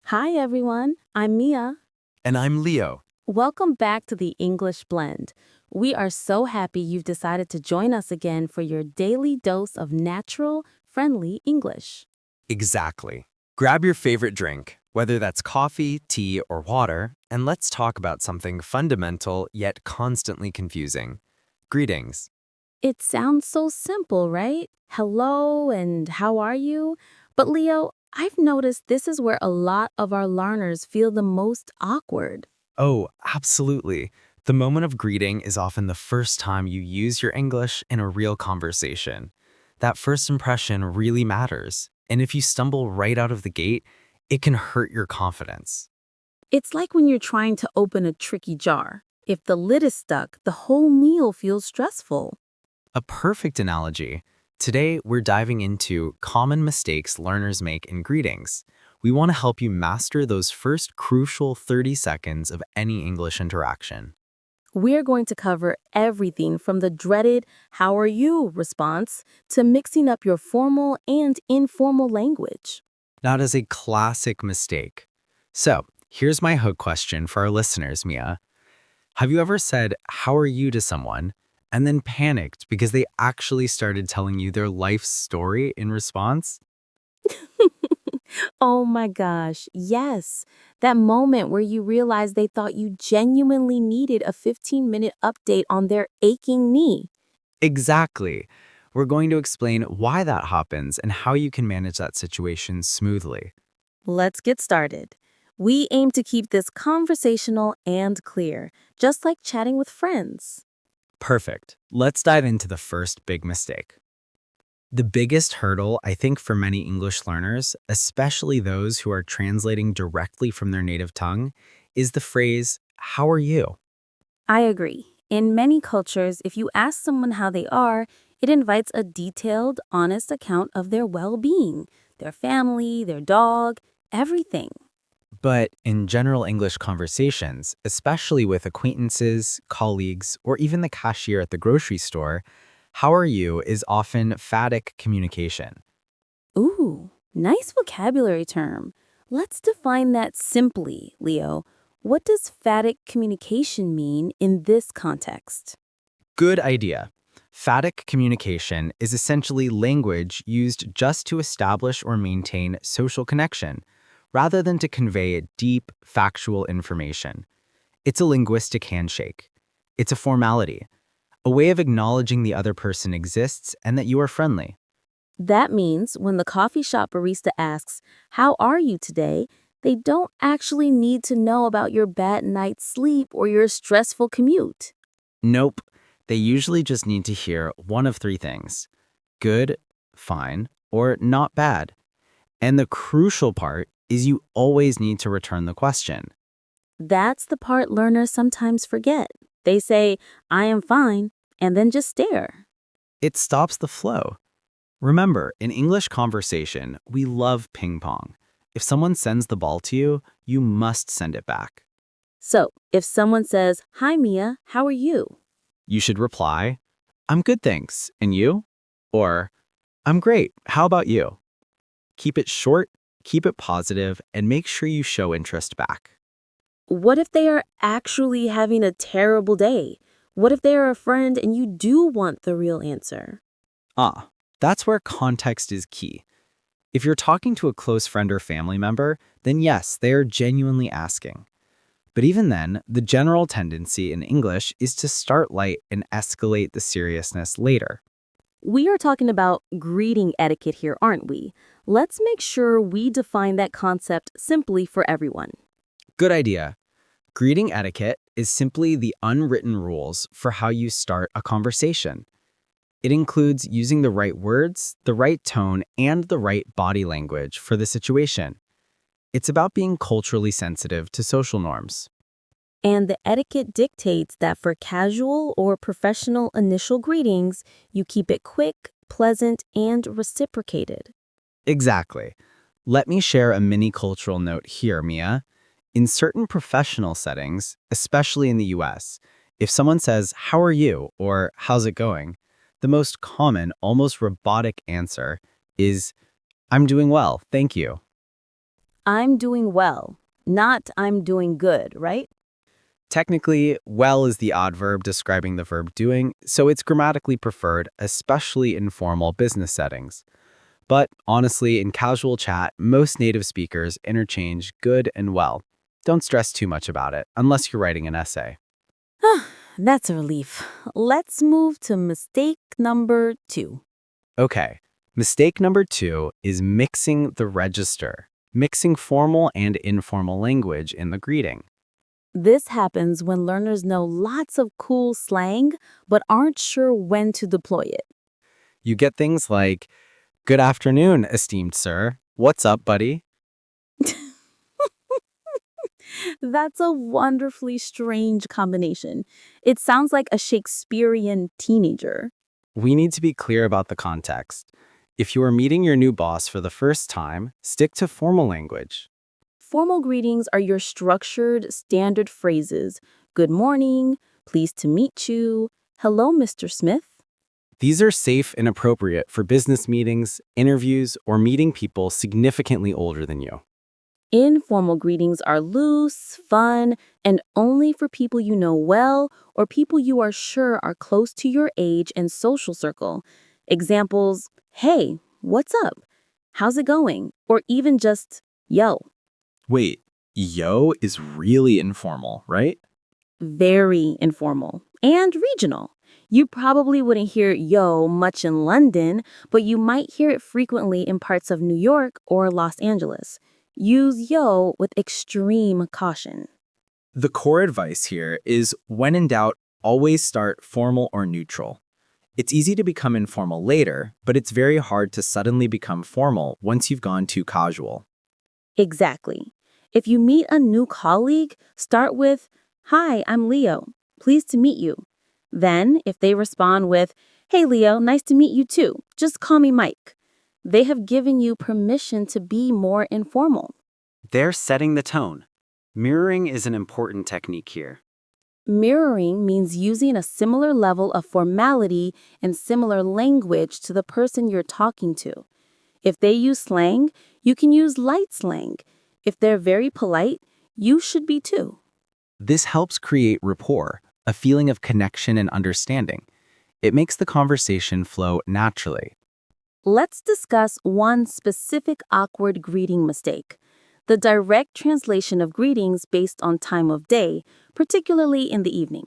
Hi, everyone. I'm Mia. And I'm Leo. Welcome back to the English Blend. We are so happy you've decided to join us again for your daily dose of natural, friendly English. Exactly. Grab your favorite drink, whether that's coffee, tea, or water, and let's talk about something fundamental yet constantly confusing. Greetings. It sounds so simple, right? Hello and how are you? But Leo, I've noticed this is where a lot of our learners feel the most awkward. Oh, absolutely. The moment of greeting is often the first time you use your English in a real conversation. That first impression really matters, and if you stumble right out of the gate, it can hurt your confidence. It's like when you're trying to open a tricky jar. If the lid is stuck, the whole meal feels stressful. A perfect analogy. Today, we're diving into common mistakes learners make in greetings. We want to help you master those first crucial 30 seconds of any English interaction. We're going to cover everything from the dreaded "How are you?" response to mixing up your formal and informal language. That is a classic mistake. So, here's my hook question for our listeners, Mia. Have you ever said, "How are you?" to someone, and then panicked because they actually started telling you their life story in response? Oh my gosh, yes. That moment where you realize they thought you genuinely needed a 15-minute update on their aching knee. Exactly. We're going to explain why that happens and how you can manage that situation smoothly. Let's get started. We aim to keep this conversational and clear, just like chatting with friends. Perfect. Let's dive into the first big mistake. The biggest hurdle, I think, for many English learners, especially those who are translating directly from their native tongue, is the phrase, "How are you?" I agree. In many cultures, if you ask someone how they are, it invites a detailed, honest account of their well-being, their family, their dog, everything. But in general English conversations, especially with acquaintances, colleagues, or even the cashier at the grocery store, "How are you?" is often phatic communication. Ooh, nice vocabulary term. Let's define that simply, Leo. What does phatic communication mean in this context? Good idea. Phatic communication is essentially language used just to establish or maintain social connection, rather than to convey deep, factual information. It's a linguistic handshake. It's a formality, a way of acknowledging the other person exists and that you are friendly. That means when the coffee shop barista asks, "How are you today?" they don't actually need to know about your bad night's sleep or your stressful commute. Nope. They usually just need to hear one of three things: good, fine, or not bad. And the crucial part is you always need to return the question. That's the part learners sometimes forget. They say, "I am fine," and then just stare. It stops the flow. Remember, in English conversation, we love ping pong. If someone sends the ball to you, you must send it back. So, if someone says, "Hi, Mia, how are you?" You should reply, "I'm good, thanks. And you?" Or, "I'm great. How about you?" Keep it short, keep it positive, and make sure you show interest back. What if they are actually having a terrible day? What if they are a friend and you do want the real answer? That's where context is key. If you're talking to a close friend or family member, then yes, they are genuinely asking. But even then, the general tendency in English is to start light and escalate the seriousness later. We are talking about greeting etiquette here, aren't we? Let's make sure we define that concept simply for everyone. Good idea. Greeting etiquette is simply the unwritten rules for how you start a conversation. It includes using the right words, the right tone, and the right body language for the situation. It's about being culturally sensitive to social norms. And the etiquette dictates that for casual or professional initial greetings, you keep it quick, pleasant, and reciprocated. Exactly. Let me share a mini cultural note here, Mia. In certain professional settings, especially in the US, if someone says, "How are you?" or "How's it going?" the most common, almost robotic answer is, "I'm doing well, thank you." I'm doing well, not I'm doing good, right? Technically, well is the adverb describing the verb doing, so it's grammatically preferred, especially in formal business settings. But honestly, in casual chat, most native speakers interchange good and well. Don't stress too much about it, unless you're writing an essay. That's a relief. Let's move to mistake number 2. Okay, mistake number 2 is mixing the register, mixing formal and informal language in the greeting. This happens when learners know lots of cool slang but aren't sure when to deploy it. You get things like, "Good afternoon, esteemed sir. What's up, buddy?" That's a wonderfully strange combination. It sounds like a Shakespearean teenager. We need to be clear about the context. If you are meeting your new boss for the first time, stick to formal language. Formal greetings are your structured, standard phrases. Good morning, pleased to meet you, hello, Mr. Smith. These are safe and appropriate for business meetings, interviews, or meeting people significantly older than you. Informal greetings are loose, fun, and only for people you know well or people you are sure are close to your age and social circle. Examples, hey, what's up? How's it going? Or even just, yo. Wait, yo is really informal, right? Very informal and regional. You probably wouldn't hear yo much in London, but you might hear it frequently in parts of New York or Los Angeles. Use yo with extreme caution. The core advice here is when in doubt, always start formal or neutral. It's easy to become informal later, but it's very hard to suddenly become formal once you've gone too casual. Exactly. If you meet a new colleague, start with, hi, I'm Leo. Pleased to meet you. Then, if they respond with, hey, Leo, nice to meet you too. Just call me Mike. They have given you permission to be more informal. They're setting the tone. Mirroring is an important technique here. Mirroring means using a similar level of formality and similar language to the person you're talking to. If they use slang, you can use light slang. If they're very polite, you should be too. This helps create rapport, a feeling of connection and understanding. It makes the conversation flow naturally. Let's discuss one specific awkward greeting mistake: the direct translation of greetings based on time of day, particularly in the evening.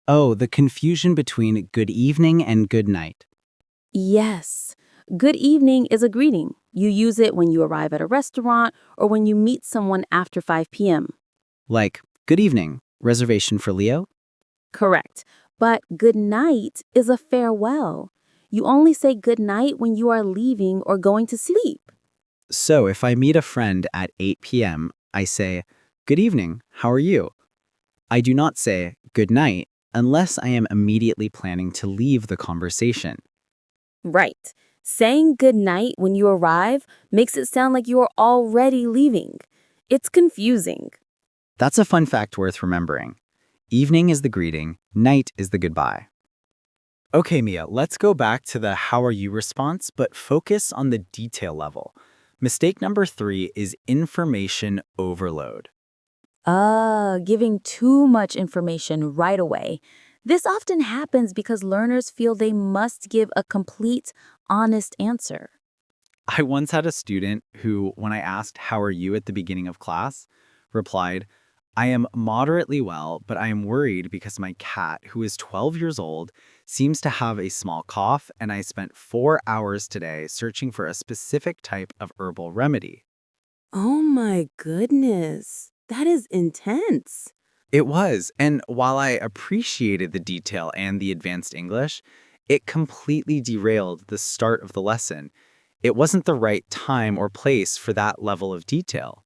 Oh, the confusion between good evening and good night. Yes, good evening is a greeting. You use it when you arrive at a restaurant or when you meet someone after 5 p.m. Like, good evening, reservation for Leo? Correct. But good night is a farewell. You only say good night when you are leaving or going to sleep. So if I meet a friend at 8 p.m., I say, good evening, how are you? I do not say good night unless I am immediately planning to leave the conversation. Right. Saying good night when you arrive makes it sound like you are already leaving. It's confusing. That's a fun fact worth remembering. Evening is the greeting, night is the goodbye. Okay, Mia, let's go back to the how are you response, but focus on the detail level. Mistake number 3 is information overload. Giving too much information right away. This often happens because learners feel they must give a complete, honest answer. I once had a student who, when I asked, how are you at the beginning of class, replied, I am moderately well, but I am worried because my cat, who is 12 years old, seems to have a small cough, and I spent 4 hours today searching for a specific type of herbal remedy. Oh my goodness. That is intense. It was, and while I appreciated the detail and the advanced English, it completely derailed the start of the lesson. It wasn't the right time or place for that level of detail.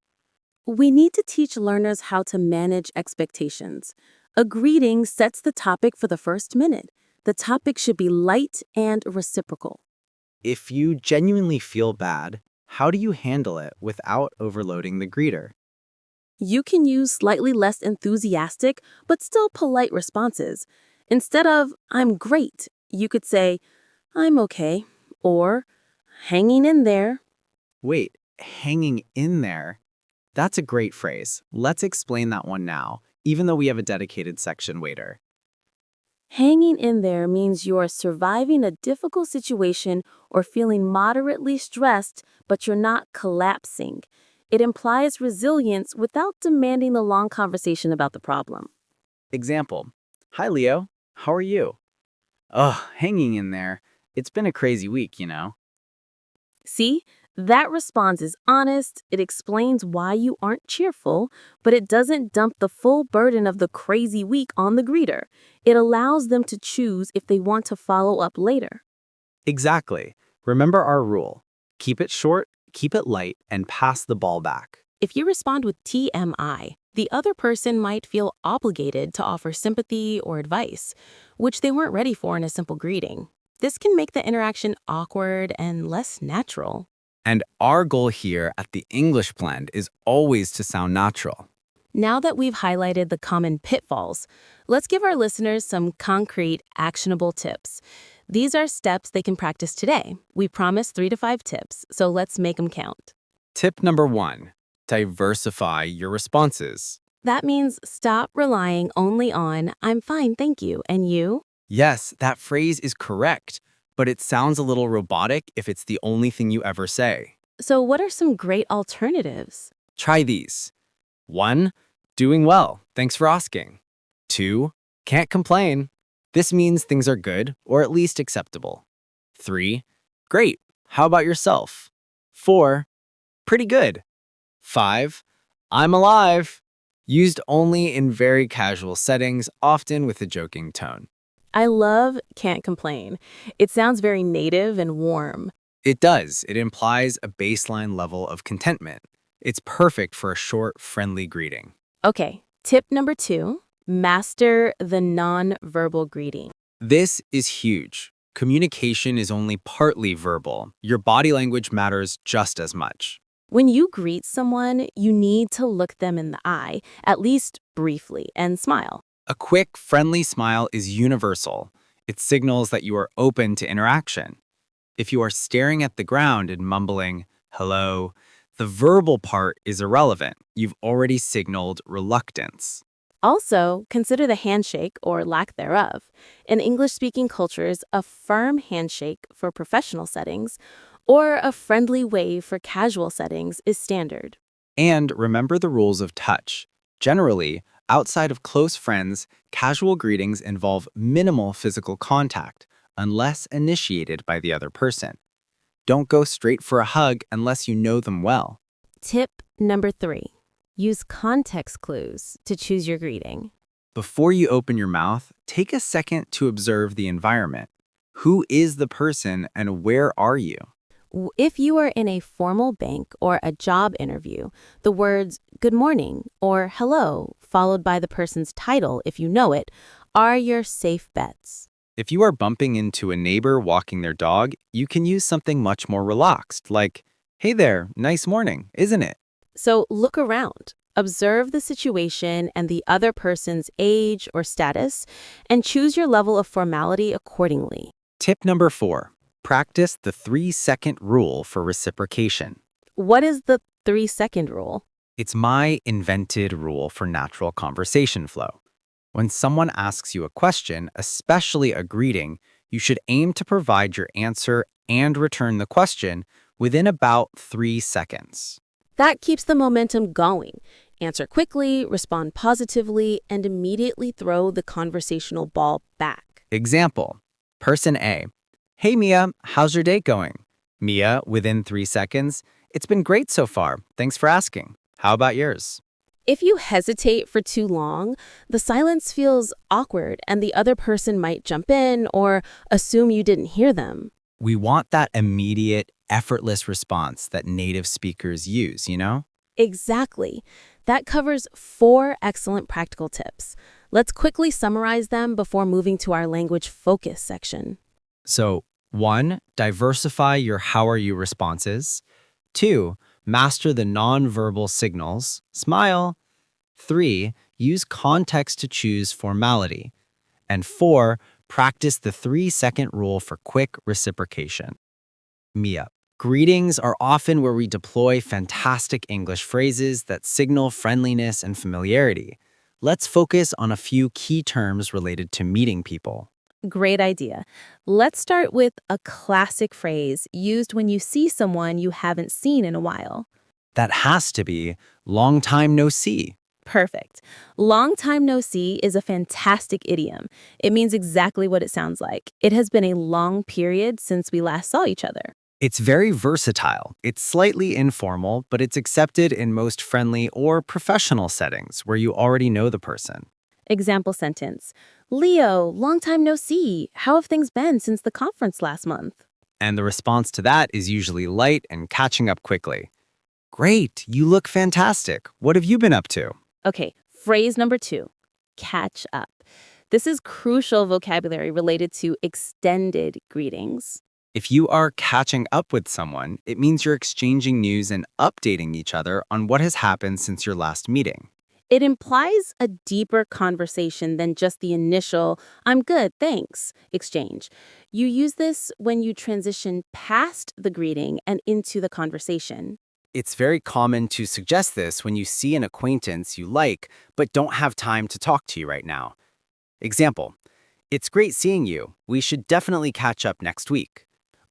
We need to teach learners how to manage expectations. A greeting sets the topic for the first minute. The topic should be light and reciprocal. If you genuinely feel bad, how do you handle it without overloading the greeter? You can use slightly less enthusiastic but still polite responses. Instead of, I'm great, you could say, I'm okay, or hanging in there. Wait, hanging in there? That's a great phrase. Let's explain that one now, even though we have a dedicated section later. Hanging in there means you're surviving a difficult situation or feeling moderately stressed, but you're not collapsing. It implies resilience without demanding the long conversation about the problem. Example. Hi, Leo. How are you? Oh, hanging in there. It's been a crazy week, you know. See, that response is honest, it explains why you aren't cheerful, but it doesn't dump the full burden of the crazy week on the greeter. It allows them to choose if they want to follow up later. Exactly. Remember our rule. Keep it short, keep it light, and pass the ball back. If you respond with TMI, the other person might feel obligated to offer sympathy or advice, which they weren't ready for in a simple greeting. This can make the interaction awkward and less natural. And our goal here at the English Blend is always to sound natural. Now that we've highlighted the common pitfalls, let's give our listeners some concrete, actionable tips. These are steps they can practice today. We promise 3 to 5 tips, so let's make them count. Tip number 1. Diversify your responses. That means stop relying only on, I'm fine, thank you, and you? Yes, that phrase is correct, but it sounds a little robotic if it's the only thing you ever say. So what are some great alternatives? Try these. 1. Doing well. Thanks for asking. 2. Can't complain. This means things are good, or at least acceptable. 3. Great. How about yourself? 4. Pretty good. 5. I'm alive. Used only in very casual settings, often with a joking tone. I love can't complain. It sounds very native and warm. It does. It implies a baseline level of contentment. It's perfect for a short, friendly greeting. Okay, tip number 2, master the non-verbal greeting. This is huge. Communication is only partly verbal. Your body language matters just as much. When you greet someone, you need to look them in the eye, at least briefly, and smile. A quick, friendly smile is universal. It signals that you are open to interaction. If you are staring at the ground and mumbling, hello, the verbal part is irrelevant. You've already signaled reluctance. Also, consider the handshake or lack thereof. In English-speaking cultures, a firm handshake for professional settings or a friendly wave for casual settings is standard. And remember the rules of touch. Generally, outside of close friends, casual greetings involve minimal physical contact, unless initiated by the other person. Don't go straight for a hug unless you know them well. Tip number 3, use context clues to choose your greeting. Before you open your mouth, take a second to observe the environment. Who is the person and where are you? If you are in a formal bank or a job interview, the words good morning or hello, followed by the person's title if you know it, are your safe bets. If you are bumping into a neighbor walking their dog, you can use something much more relaxed, like, hey there, nice morning, isn't it? So look around, observe the situation and the other person's age or status, and choose your level of formality accordingly. Tip number 4. Practice the 3-second rule for reciprocation. What is the 3-second rule? It's my invented rule for natural conversation flow. When someone asks you a question, especially a greeting, you should aim to provide your answer and return the question within about 3 seconds. That keeps the momentum going. Answer quickly, respond positively, and immediately throw the conversational ball back. Example, person A. Hey Mia, how's your date going? Mia, within 3 seconds, it's been great so far. Thanks for asking. How about yours? If you hesitate for too long, the silence feels awkward and the other person might jump in or assume you didn't hear them. We want that immediate, effortless response that native speakers use, you know? Exactly. That covers 4 excellent practical tips. Let's quickly summarize them before moving to our language focus section. So, 1. Diversify your how are you responses. 2. Master the nonverbal signals. Smile. 3. Use context to choose formality. And 4. Practice the 3-second rule for quick reciprocation. Mia, Greetings are often where we deploy fantastic English phrases that signal friendliness and familiarity. Let's focus on a few key terms related to meeting people. Great idea. Let's start with a classic phrase used when you see someone you haven't seen in a while. That has to be long time no see. Perfect. Long time no see is a fantastic idiom. It means exactly what it sounds like. It has been a long period since we last saw each other. It's very versatile. It's slightly informal, but it's accepted in most friendly or professional settings where you already know the person. Example sentence. Leo, long time no see. How have things been since the conference last month? And the response to that is usually light and catching up quickly. Great, you look fantastic. What have you been up to? Okay, phrase number 2. Catch up. This is crucial vocabulary related to extended greetings. If you are catching up with someone, it means you're exchanging news and updating each other on what has happened since your last meeting. It implies a deeper conversation than just the initial, I'm good, thanks, exchange. You use this when you transition past the greeting and into the conversation. It's very common to suggest this when you see an acquaintance you like but don't have time to talk to you right now. Example, it's great seeing you. We should definitely catch up next week.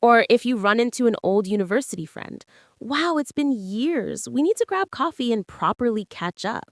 Or if you run into an old university friend, wow, it's been years. We need to grab coffee and properly catch up.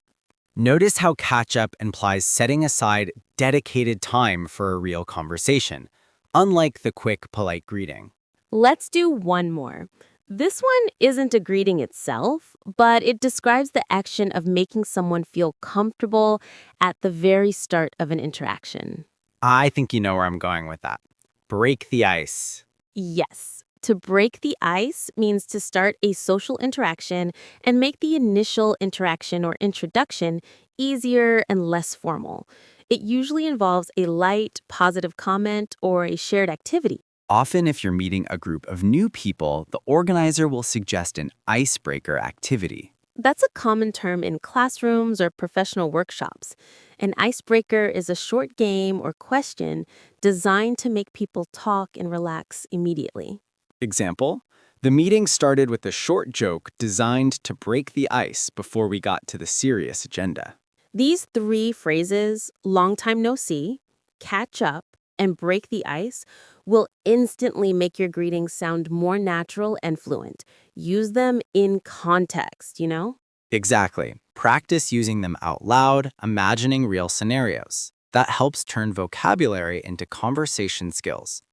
Notice how catch up implies setting aside dedicated time for a real conversation, unlike the quick, polite greeting. Let's do one more. This one isn't a greeting itself, but it describes the action of making someone feel comfortable at the very start of an interaction. I think you know where I'm going with that. Break the ice. Yes, to break the ice means to start a social interaction and make the initial interaction or introduction easier and less formal. It usually involves a light, positive comment or a shared activity. Often, if you're meeting a group of new people, the organizer will suggest an icebreaker activity. That's a common term in classrooms or professional workshops. An icebreaker is a short game or question designed to make people talk and relax immediately. Example, the meeting started with a short joke designed to break the ice before we got to the serious agenda. These 3 phrases, long time no see, catch up, and break the ice, will instantly make your greetings sound more natural and fluent. Use them in context, you know? Exactly. Practice using them out loud, imagining real scenarios. That helps turn vocabulary into conversation skills.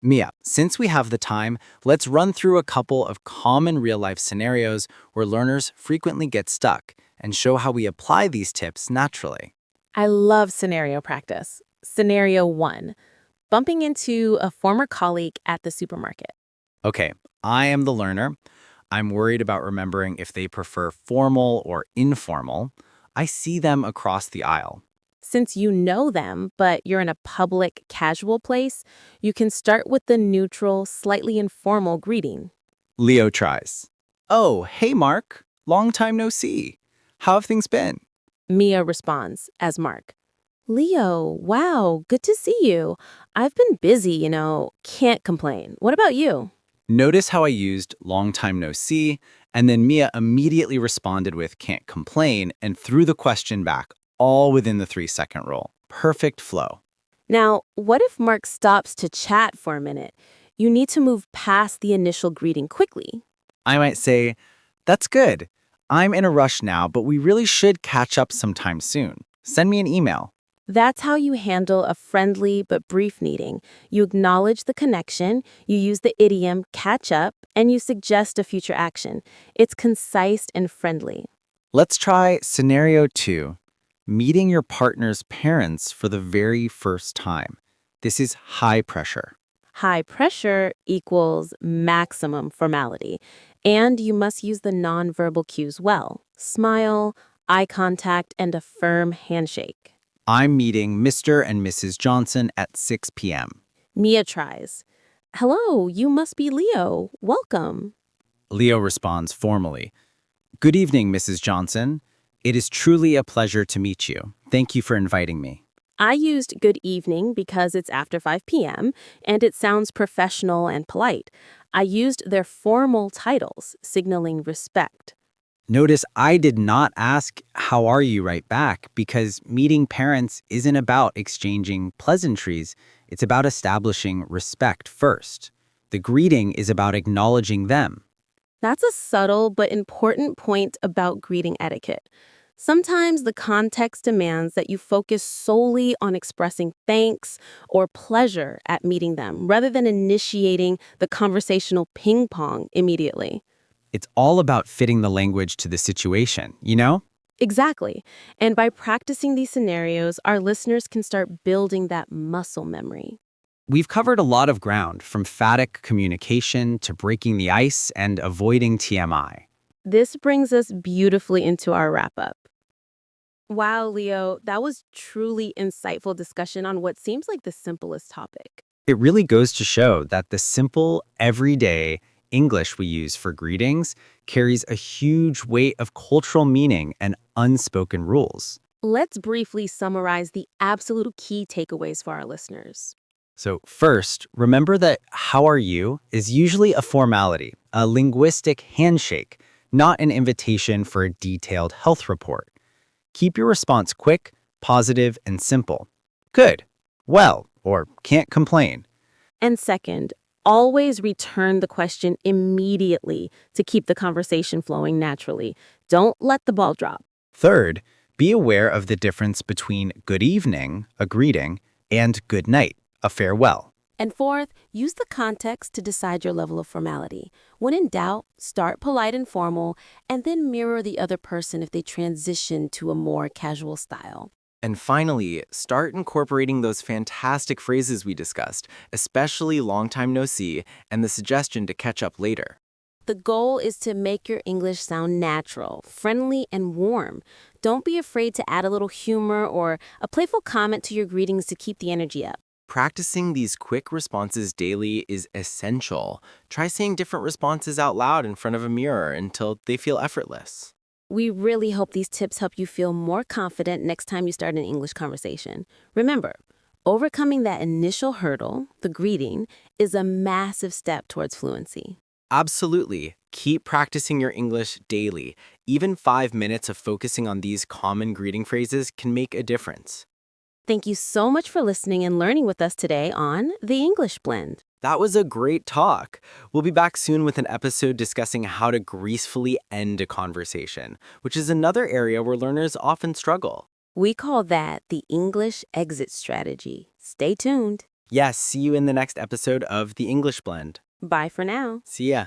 Mia, since we have the time, let's run through a couple of common real-life scenarios where learners frequently get stuck and show how we apply these tips naturally. I love scenario practice. Scenario 1, bumping into a former colleague at the supermarket. Okay, I am the learner. I'm worried about remembering if they prefer formal or informal. I see them across the aisle. Since you know them, but you're in a public, casual place, you can start with the neutral, slightly informal greeting. Leo tries. Oh, hey, Mark. Long time no see. How have things been? Mia responds as Mark. Leo, wow, good to see you. I've been busy, can't complain. What about you? Notice how I used long time no see, and then Mia immediately responded with can't complain and threw the question back, all within the 3-second rule. Perfect flow. Now, what if Mark stops to chat for a minute? You need to move past the initial greeting quickly. I might say, that's good. I'm in a rush now, but we really should catch up sometime soon. Send me an email. That's how you handle a friendly but brief meeting. You acknowledge the connection, you use the idiom catch up, and you suggest a future action. It's concise and friendly. Let's try scenario 2, meeting your partner's parents for the very first time. This is high pressure. High pressure equals maximum formality, and you must use the nonverbal cues well. Smile, eye contact, and a firm handshake. I'm meeting Mr. and Mrs. Johnson at 6 p.m. Mia tries. Hello, you must be Leo. Welcome. Leo responds formally. Good evening, Mrs. Johnson. It is truly a pleasure to meet you. Thank you for inviting me. I used good evening because it's after 5 p.m. and it sounds professional and polite. I used their formal titles, signaling respect. Notice I did not ask, "How are you?" right back, because meeting parents isn't about exchanging pleasantries. It's about establishing respect first. The greeting is about acknowledging them. That's a subtle but important point about greeting etiquette. Sometimes the context demands that you focus solely on expressing thanks or pleasure at meeting them, rather than initiating the conversational ping pong immediately. It's all about fitting the language to the situation, you know? Exactly. And by practicing these scenarios, our listeners can start building that muscle memory. We've covered a lot of ground, from phatic communication to breaking the ice and avoiding TMI. This brings us beautifully into our wrap up. Wow, Leo, that was truly insightful discussion on what seems like the simplest topic. It really goes to show that the simple, everyday English we use for greetings carries a huge weight of cultural meaning and unspoken rules. Let's briefly summarize the absolute key takeaways for our listeners. So, first, remember that "how are you" is usually a formality, a linguistic handshake, not an invitation for a detailed health report. Keep your response quick, positive, and simple. Good, well, or can't complain. And second, always return the question immediately to keep the conversation flowing naturally. Don't let the ball drop. Third, be aware of the difference between good evening, a greeting, and good night, a farewell. And fourth, use the context to decide your level of formality. When in doubt, start polite and formal, and then mirror the other person if they transition to a more casual style. And finally, start incorporating those fantastic phrases we discussed, especially long time no see and the suggestion to catch up later. The goal is to make your English sound natural, friendly, and warm. Don't be afraid to add a little humor or a playful comment to your greetings to keep the energy up. Practicing these quick responses daily is essential. Try saying different responses out loud in front of a mirror until they feel effortless. We really hope these tips help you feel more confident next time you start an English conversation. Remember, overcoming that initial hurdle, the greeting, is a massive step towards fluency. Absolutely. Keep practicing your English daily. Even 5 minutes of focusing on these common greeting phrases can make a difference. Thank you so much for listening and learning with us today on The English Blend. That was a great talk. We'll be back soon with an episode discussing how to gracefully end a conversation, which is another area where learners often struggle. We call that the English exit strategy. Stay tuned. Yes, see you in the next episode of The English Blend. Bye for now. See ya.